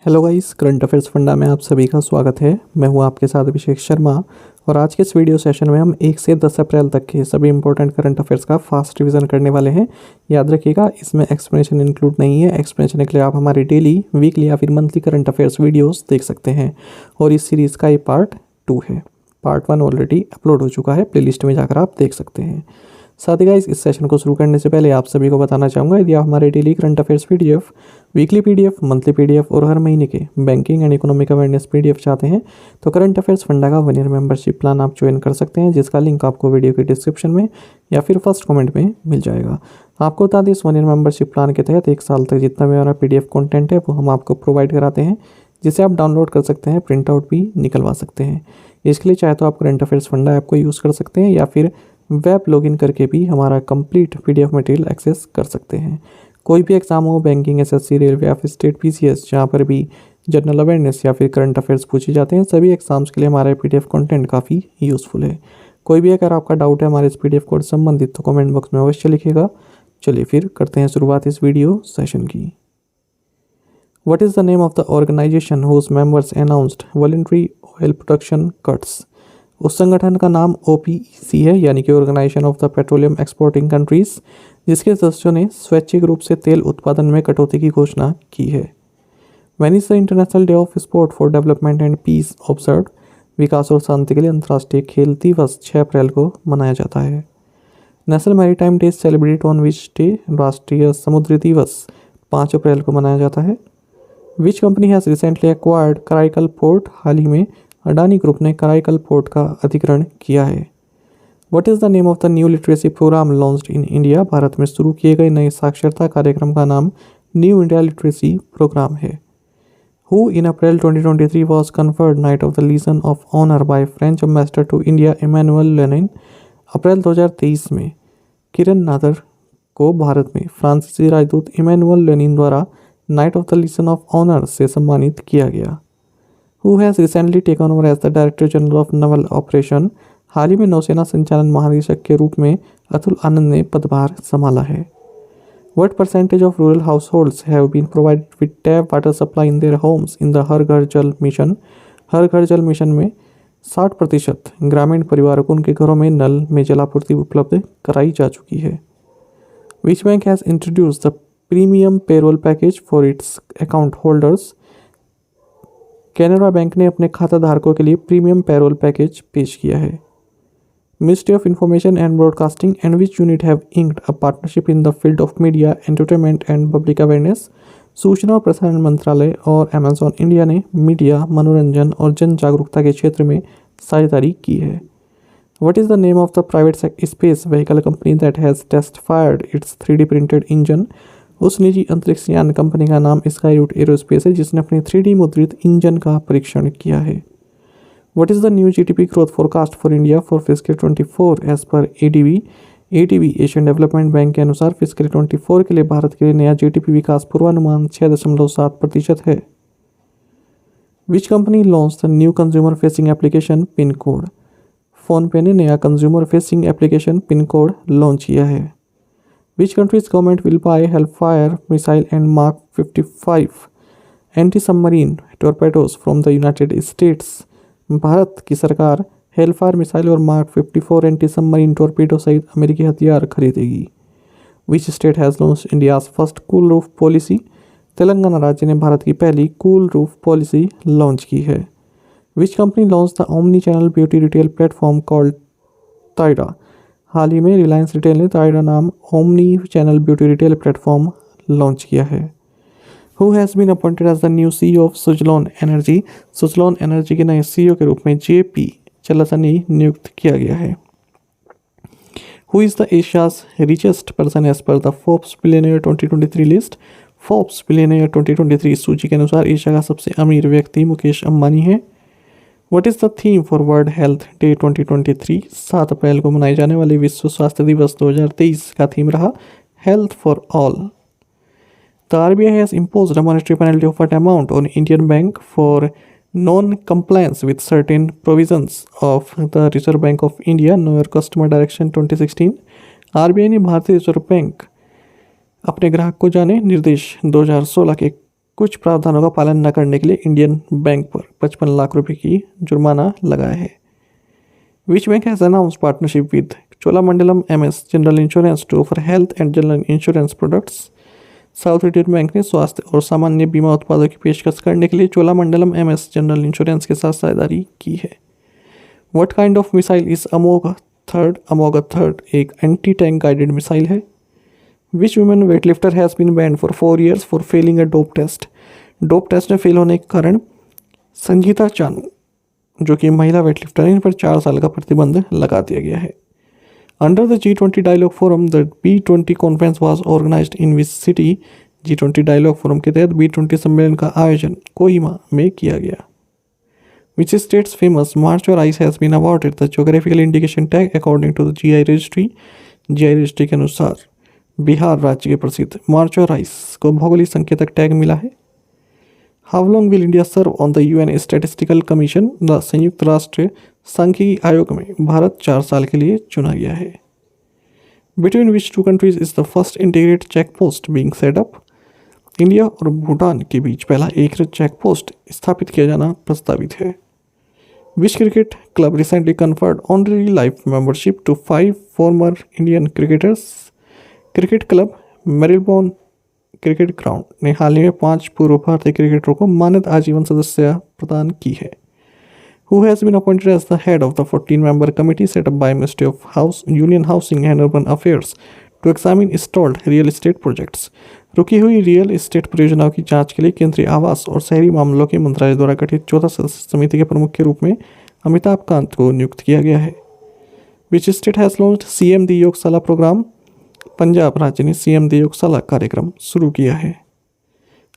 Hello guys, current affairs funda में आप सभी का स्वागत है। मैं हूं आपके साथ अभिषेक शर्मा और आज के इस वीडियो सेशन में हम 1 से 10 अप्रैल तक के सभी इंपॉर्टेंट करंट अफेयर्स का फास्ट रिवीजन करने वाले हैं। याद रखिएगा, इसमें एक्सप्लेनेशन इंक्लूड नहीं है। एक्सप्लेनेशन के लिए आप हमारे डेली, वीकली या फिर मंथली करंट अफेयर्स वीडियोज़ देख सकते हैं। और इस सीरीज़ का ये पार्ट 2 है। पार्ट 1 ऑलरेडी अपलोड हो चुका है, प्लेलिस्ट में जाकर आप देख सकते हैं। साथ ही गाइस, इस सेशन को शुरू करने से पहले आप सभी को बताना चाहूँगा, यदि आप हमारे daily current affairs PDF, weekly PDF, monthly PDF और हर महीने के banking and economic awareness PDF चाहते हैं तो करंट अफेयर्स फंडा का 1 ईयर मेंबरशिप प्लान आप ज्वाइन कर सकते हैं, जिसका लिंक आपको वीडियो के डिस्क्रिप्शन में या फिर फर्स्ट कमेंट में मिल जाएगा। आपको बता दें, इस 1 ईयर मेंबरशिप प्लान के तहत 1 साल तक जितना भी हमारा पीडीएफ कंटेंट है वो हम आपको प्रोवाइड कराते हैं, जिसे आप डाउनलोड कर सकते हैं, प्रिंट आउट भी निकलवा सकते हैं। इसके लिए चाहे तो आप करंट अफेयर्स फंडा ऐप को यूज़ कर सकते हैं या फिर वेब लॉगिन करके भी हमारा कंप्लीट पीडीएफ मटेरियल एक्सेस कर सकते हैं। कोई भी एग्जाम हो, बैंकिंग, एसएससी, रेलवे या फिर स्टेट पीसीएस, जहाँ पर भी जनरल अवेयरनेस या फिर करंट अफेयर्स पूछे जाते हैं, सभी एग्जाम्स के लिए हमारा पीडीएफ कंटेंट काफ़ी यूज़फुल है। कोई भी अगर आपका डाउट है हमारे इस पीडीएफ कोड संबंधित तो कमेंट बॉक्स में अवश्य लिखिएगा। चलिए फिर करते हैं शुरुआत इस वीडियो सेशन की। What is the name of the organization whose members announced voluntary oil production cuts? उस संगठन का नाम OPEC है, यानी कि Organization of the Petroleum Exporting Countries, जिसके सदस्यों ने स्वैच्छिक रूप से तेल उत्पादन में कटौती की घोषणा की है। When is the international day of sport for development and peace observe? विकास और शांति के लिए अंतर्राष्ट्रीय खेल दिवस 6 अप्रैल को मनाया जाता है। National maritime day celebrate on which day? राष्ट्रीय समुद्री दिवस 5 अप्रैल को मनाया जाता है। Which company has recently acquired Karaikal port? हाल ही में अडानी ग्रुप ने कराईकल पोर्ट का अधिग्रहण किया है। What is the name of the new literacy programme launched in India? भारत में शुरू किए गए नए साक्षरता कार्यक्रम का नाम न्यू इंडिया लिटरेसी प्रोग्राम है। Who in April 2023 was conferred knight of the legion of honour by French ambassador to India Emmanuel Lenain? अप्रैल 2023 में किरण नादर को भारत में फ्रांसीसी राजदूत इमैनुअल लेनिन द्वारा knight of the legion of honour से सम्मानित किया गया। Who has recently taken over as the director general of naval operation? हाल ही में नौसेना संचालन महानिदेशक के रूप में अतुल आनंद ने पदभार संभाला है। What percentage of rural households have been provided with tap water supply in their homes in the Har Ghar Jal mission? Her Ghar Jal mission में 60% ग्रामीण परिवारों को उनके घरों में नल में जलापूर्ति उपलब्ध कराई जा चुकी है। Which bank has introduced the premium payroll package for its account holders? Canara bank ने अपने खाता धारकों के लिए प्रीमियम पेरोल पैकेज पेश किया है। Ministry of information and broadcasting and which unit have inked a partnership in the field of media entertainment and public awareness? सूचना और प्रसारण मंत्रालय और अमेजॉन इंडिया ने मीडिया, मनोरंजन और जन जागरूकता के क्षेत्र में साझेदारी की है। What is the name of the private space vehicle company that has test fired its 3D printed engine? उस निजी अंतरिक्ष यान कंपनी का नाम स्काई रूट एरोस्पेस है, जिसने अपने 3D मुद्रित इंजन का परीक्षण किया है। What is the new GDP growth forecast for India for fiscal 24 as per ADB? ADB Asian development bank के अनुसार फिस्कल 24 के लिए भारत के लिए नया GDP विकास पूर्वानुमान 6.7% है। Which company launched the new consumer facing application pin code? PhonePe ने नया consumer facing application pin code launch किया है। Which countries government will buy Hellfire missile and Mark 55 anti submarine torpedoes from the United States? Bharat की सरकार Hellfire missile और Mark 54 anti submarine torpedo सहित अमेरिकी हथियार खरीदेगी। Which state has launched India's first cool roof policy? Telangana राज्य ने भारत की पहली कूल रूफ पॉलिसी लॉन्च की है। Which company launched the omni-channel beauty retail platform called Tyra? हाल ही में रिलायंस रिटेल ने तायरा नाम omni channel beauty retail platform launch किया है। Who has been appointed as the new CEO of Suzlon Energy? Suzlon energy के नए CEO के रूप में JP चल्लासनी नियुक्त किया गया है। Who is the Asia's richest person as per the Forbes Billionaire 2023 list? Forbes Billionaire 2023 सूची के अनुसार एशिया का सबसे अमीर व्यक्ति मुकेश अंबानी है। What is the theme for World Health Day 2023? 7 अप्रैल को मनाए जाने वाले विश्व स्वास्थ्य दिवस 2023 का थीम रहा Health for All. The RBI has imposed a monetary penalty of what amount on Indian Bank for non-compliance with certain provisions of the Reserve Bank of India Know Your Customer Direction 2016? RBI ने भारतीय reserve bank अपने ग्राहक को जाने निर्देश 2016 के कुछ प्रावधानों का पालन न करने के लिए इंडियन बैंक पर 55 लाख रुपए की जुर्माना लगाया है। Which bank has announced partnership with Cholamandalam MS general insurance to offer health and general insurance products. South Indian Bank ने स्वास्थ्य और सामान्य बीमा उत्पादों की पेशकश करने के लिए चोलामंडलम MS जनरल इंश्योरेंस के साथ साझेदारी की है। What kind of missile is Amogha third एक एंटी टैंक गाइडेड मिसाइल है। Which women weightlifter has been banned for 4 years for failing a dope test. Dope test में फेल होने के कारण संगीता चानू, जो कि महिला वेटलिफ्टर है, इन पर 4 साल का प्रतिबंध लगा दिया गया है। Under the G20 dialogue forum the B20 conference was organised in which city. G20 dialogue forum के तहत B20 सम्मेलन का आयोजन कोहिमा में किया गया। Which state's famous march or rice has been awarded the geographical indication tag according to the GI registry। GI registry के अनुसार बिहार राज्य के प्रसिद्ध मार्च और राइस को भौगोलिक संकेतक टैग मिला है। How long will India serve on the UN statistical commission. The संयुक्त राष्ट्र सांख्यिकी आयोग में भारत 4 साल के लिए चुना गया है। Between which 2 countries is the first integrated check post being set up. India और भूटान के बीच पहला एकीकृत चेक पोस्ट स्थापित किया जाना प्रस्तावित है। Which cricket club recently conferred honorary life membership to 5 former Indian cricketers. Cricket club Melbourne cricket ground ने हाल ही में 5 पूर्व भारतीय क्रिकेटरों को मान्यता आजीवन सदस्यता प्रदान की है। Who has been appointed as the head of the 14-member committee set up by Ministry of House, Union Housing and Urban Affairs to examine stalled real estate projects। रुकी हुई रियल एस्टेट परियोजनाओं की जांच के लिए केंद्रीय आवास और शहरी मामलों के मंत्रालय द्वारा गठित 14 सदस्य समिति के प्रमुख के रूप में अमिताभ कांत को नियुक्त किया गया है। Which state has launched CM di Yogshala programme. Punjab राज्य ने CM दी योगशाला कार्यक्रम शुरू किया है।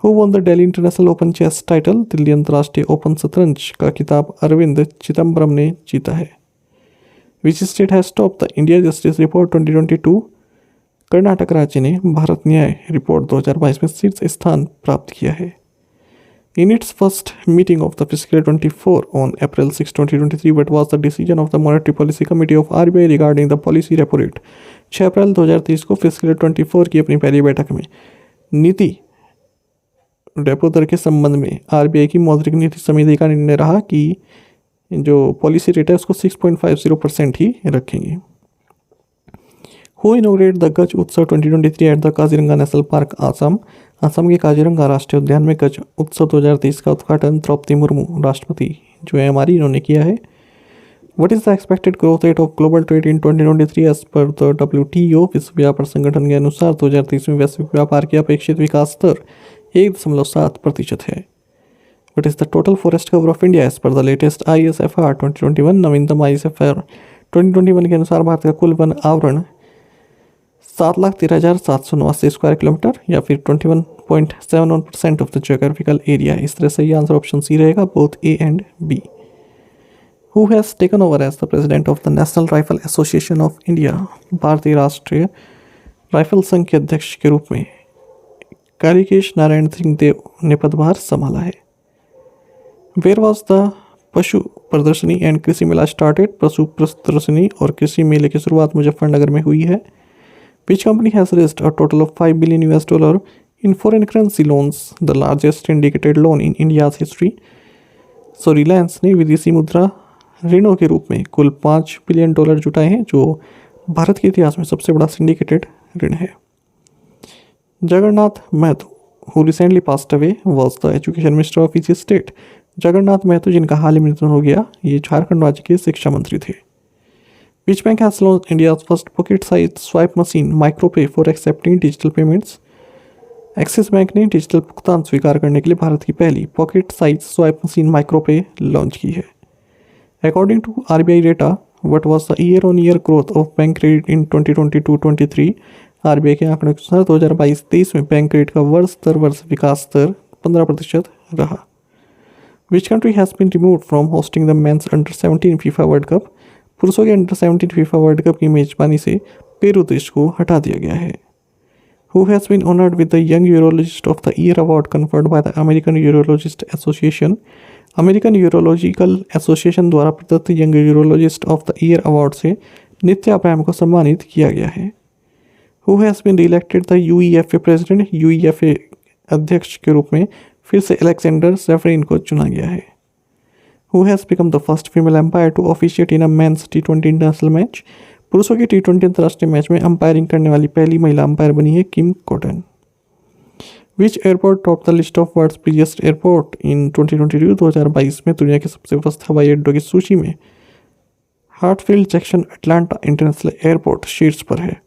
Who won the Delhi International Open Chess title. Delhi अंतर्राष्ट्रीय ओपन शतरंज का खिताब अरविंद चिदम्बरम ने जीता है। Which state has topped the India Justice Report 2022। Karnataka राज्य ने भारत न्याय रिपोर्ट 2022 में शीर्ष स्थान प्राप्त किया है। In its first meeting of the fiscal 24 on April 6, 2023, what was the decision of the Monetary Policy Committee of RBI regarding the policy repo rate। 6 अप्रैल 2023 को फिस्कल 24 की अपनी पहली बैठक में नीति रेपो दर के संबंध में RBI की मौद्रिक नीति समिति का निर्णय रहा कि जो पॉलिसी रेट है उसको 6.50% ही रखेंगे। Who inaugurated the गज उत्सव 2023 at the Kaziranga national park Assam. Assam के काजीरंगा राष्ट्रीय उद्यान में गज उत्सव 2023 का उद्घाटन द्रौपदी मुर्मू राष्ट्रपति जो है हमारी इन्होंने किया है। What is the expected growth rate of global trade in 2023 as per the WTO। विश्व व्यापार संगठन के अनुसार 2023 में वैश्विक व्यापार की अपेक्षित विकास दर 1.7% है। What is the total forest cover of India as per the latest ISFR 2021। नवीनतम ISFR 2021 के अनुसार भारत का कुल वन आवरण 7,13,789 स्क्वायर किलोमीटर या फिर 21.71% ऑफ द जियोग्राफिकल एरिया। इस तरह से ये आंसर ऑप्शन सी रहेगा, both A and B। Who has taken over as the president of the National Rifle Association of India। भारतीय राष्ट्रीय राइफल संघ के अध्यक्ष के रूप में कालिकेश नारायण सिंह देव ने पदभार संभाला है। Where was the पशु प्रदर्शनी एंड कृषि मेला स्टार्टेड। पशु प्रदर्शनी और कृषि मेले की शुरुआत मुजफ्फरनगर में हुई है। Which company has raised a total of $5 billion in foreign currency loans, the largest syndicated loan in India's history। सो रिलायंस ने विदेशी मुद्रा ऋणों के रूप में कुल $5 बिलियन जुटाए हैं, जो भारत के इतिहास में सबसे बड़ा सिंडिकेटेड ऋण है। Jagannath Mahato who recently passed away was the education minister of which state. Jagannath Mahato जिनका हाल ही में निधन हो गया, ये झारखंड राज्य के शिक्षा मंत्री थे। Which bank has launched India's first pocket size swipe machine MicroPay for accepting digital payments. Axis bank ने डिजिटल भुगतान स्वीकार करने के लिए भारत की पहली pocket size swipe machine MicroPay launch की है। According to RBI data, what was the year on year growth of bank credit in 2022-23। RBI के आंकड़ों के अनुसार 2022-23 में बैंक क्रेडिट का वर्ष दर वर्ष विकास दर 15% रहा। Which country has been removed from hosting the men's under 17 FIFA World Cup. पुरुषों के अंडर 17 फीफा वर्ल्ड कप की मेजबानी से पेरू देश को हटा दिया गया है। Who has been honored with the Young Urologist of the Year award conferred by the American Urologist Association। American urological association द्वारा प्रदत्त young urologist of the year award से नित्या अब्राहम को सम्मानित किया गया है। Who has been re-elected the UEFA president. UEFA अध्यक्ष के रूप में फिर से अलेक्जेंडर सेफरिन को चुना गया है। Who has become the first female umpire to officiate in a men's T20 international match. पुरुषों की T20 अंतर्राष्ट्रीय मैच में अंपायरिंग करने वाली पहली महिला अंपायर बनी है Kim Cotton. Which airport top the list of world's biggest airport in 2022 में दुनिया के सबसे व्यस्त हवाई अड्डों की सूची में Hartsfield Jackson Atlanta international airport शीर्ष पर है।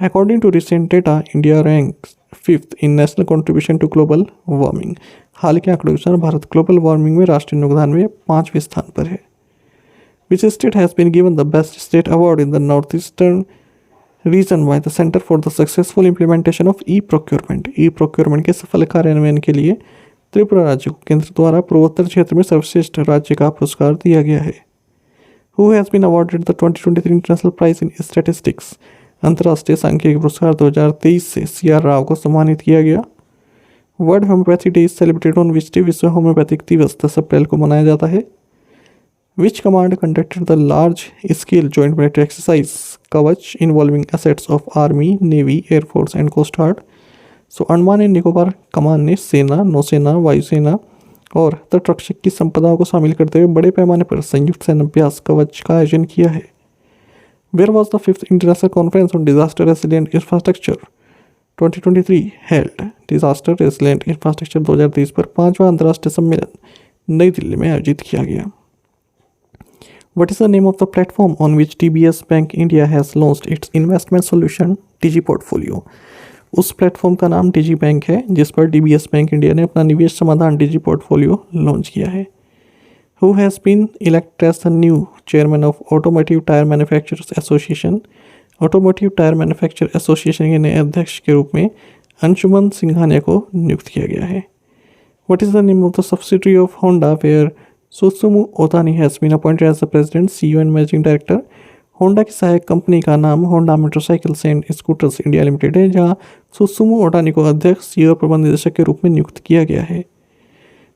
According to recent data, India ranks 5th in national contribution to global warming. हाल के आंकड़ों के अनुसार भारत ग्लोबल वार्मिंग में राष्ट्रीय योगदान में 5वें स्थान पर है। Which state has been given the best state award in the north eastern region by the centre for the successful implementation of e procurement. E procurement के सफल कार्यान्वयन के लिए त्रिपुरा राज्य को केंद्र द्वारा पूर्वोत्तर क्षेत्र में सर्वश्रेष्ठ राज्य का पुरस्कार दिया गया है। Who has been awarded the 2023 international prize in statistics. अंतर्राष्ट्रीय सांख्यिकी पुरस्कार 2023 से CR राव को सम्मानित किया गया। World homeopathy day is celebrated on which day. विश्व होम्योपैथिक दिवस 10 अप्रैल को मनाया जाता है। Which command conducted the large scale joint military exercise Kavach involving assets of army, navy, air force and coast guard. So Andaman and Nicobar कमान ने सेना, नौसेना, वायुसेना और तटरक्षक की संपदाओं को शामिल करते हुए बड़े पैमाने पर संयुक्त सैन्य अभ्यास कवच का आयोजन किया है। Where was the 5th International Conference on Disaster Resilient Infrastructure 2023 held? Disaster resilient infrastructure 2023 पर 5वां अंतर्राष्ट्रीय सम्मेलन नई दिल्ली में आयोजित किया गया। What is the name of the platform on which DBS Bank India has launched its investment solution Digi Portfolio? उस प्लेटफॉर्म का नाम डिजी बैंक है जिस पर DBS बैंक इंडिया ने अपना निवेश समाधान डिजी पोर्टफोलियो लॉन्च किया है। Who has been elected as the new chairman of Automotive Tire Manufacturers Association? Automotive Tire Manufacturer Association के नए अध्यक्ष के रूप में अंशुमन सिंघानिया को नियुक्त किया गया है। What is the name of the subsidiary of Honda where Susumu Otani has been appointed as the president, CEO and managing director? Honda की सहायक कंपनी का नाम Honda motorcycles and scooters India limited है, जहां सुसुमु ओटानी को अध्यक्ष, CEO और प्रबंध निदेशक के रूप में नियुक्त किया गया है।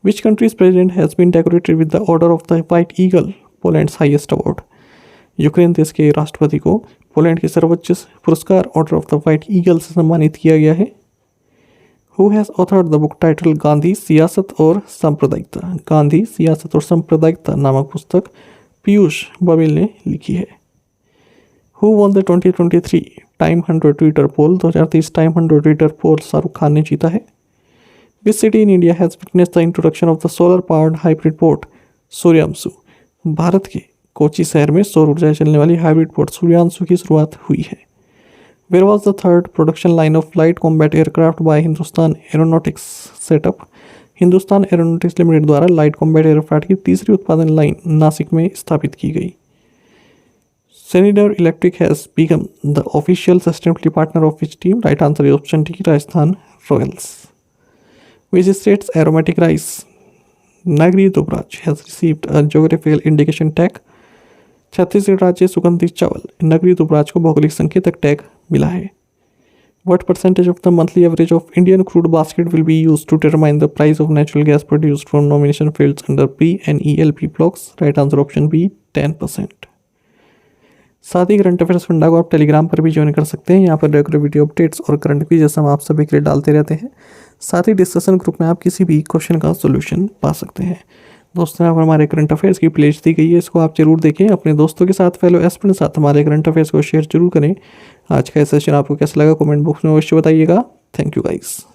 Which country's president has been decorated with the Order of the White Eagle, Poland's highest award? Ukraine देश के राष्ट्रपति को पोलैंड के सर्वोच्च पुरस्कार order of the white eagle से सम्मानित किया गया है। Who has authored the book titled Gandhi, सियासत और सांप्रदायिकता? गांधी, सियासत और सांप्रदायिकता नामक पुस्तक पीयूष बबेल ने लिखी है। Who won the 2023 Time 100 Twitter poll? 2023 Time 100 Twitter poll Shahrukh Khan ने जीता है। Which city in India has witnessed the introduction of the solar-powered hybrid boat Suryanshu? Bharat के कोची शहर में सौर ऊर्जा चलने वाली हाइब्रिड बोट सूर्यांशु की शुरुआत हुई है। Where was the third production line of light combat aircraft by Hindustan aeronautics setup? Hindustan aeronautics limited द्वारा लाइट कॉम्बैट एयरक्राफ्ट की तीसरी उत्पादन लाइन नासिक में स्थापित की गई। Schneider Electric has become the official sustainability partner of which team? Right answer is option D, Rajasthan Royals. Which state's aromatic rice Nagri Dubraj has received a geographical indication tag? Chhattisgarh राज्य सुगंधित चावल नगरी दुबराज को भौगोलिक संकेतक टैग मिला है। What percentage of the monthly average of Indian crude basket will be used to determine the price of natural gas produced from nomination fields under P and ELP blocks? Right answer option B, 10%। साथ ही current affairs funda को आप Telegram पर भी join कर सकते हैं। यहाँ पर रेगुलर वीडियो अपडेट्स और करंट क्विज़ हम आप सभी के लिए डालते रहते हैं। साथ ही डिस्कशन ग्रुप में आप किसी भी क्वेश्चन का सोल्यूशन पा सकते हैं। दोस्तों, यहाँ पर हमारे करंट अफेयर्स की प्लेलिस्ट दी गई है, इसको आप जरूर देखें। अपने दोस्तों के साथ, फेलो एस्पिरेंट के साथ हमारे करंट अफेयर्स को शेयर जरूर करें। आज का सेशन आपको कैसा लगा कमेंट बॉक्स में अवश्य बताइएगा। Thank you guys.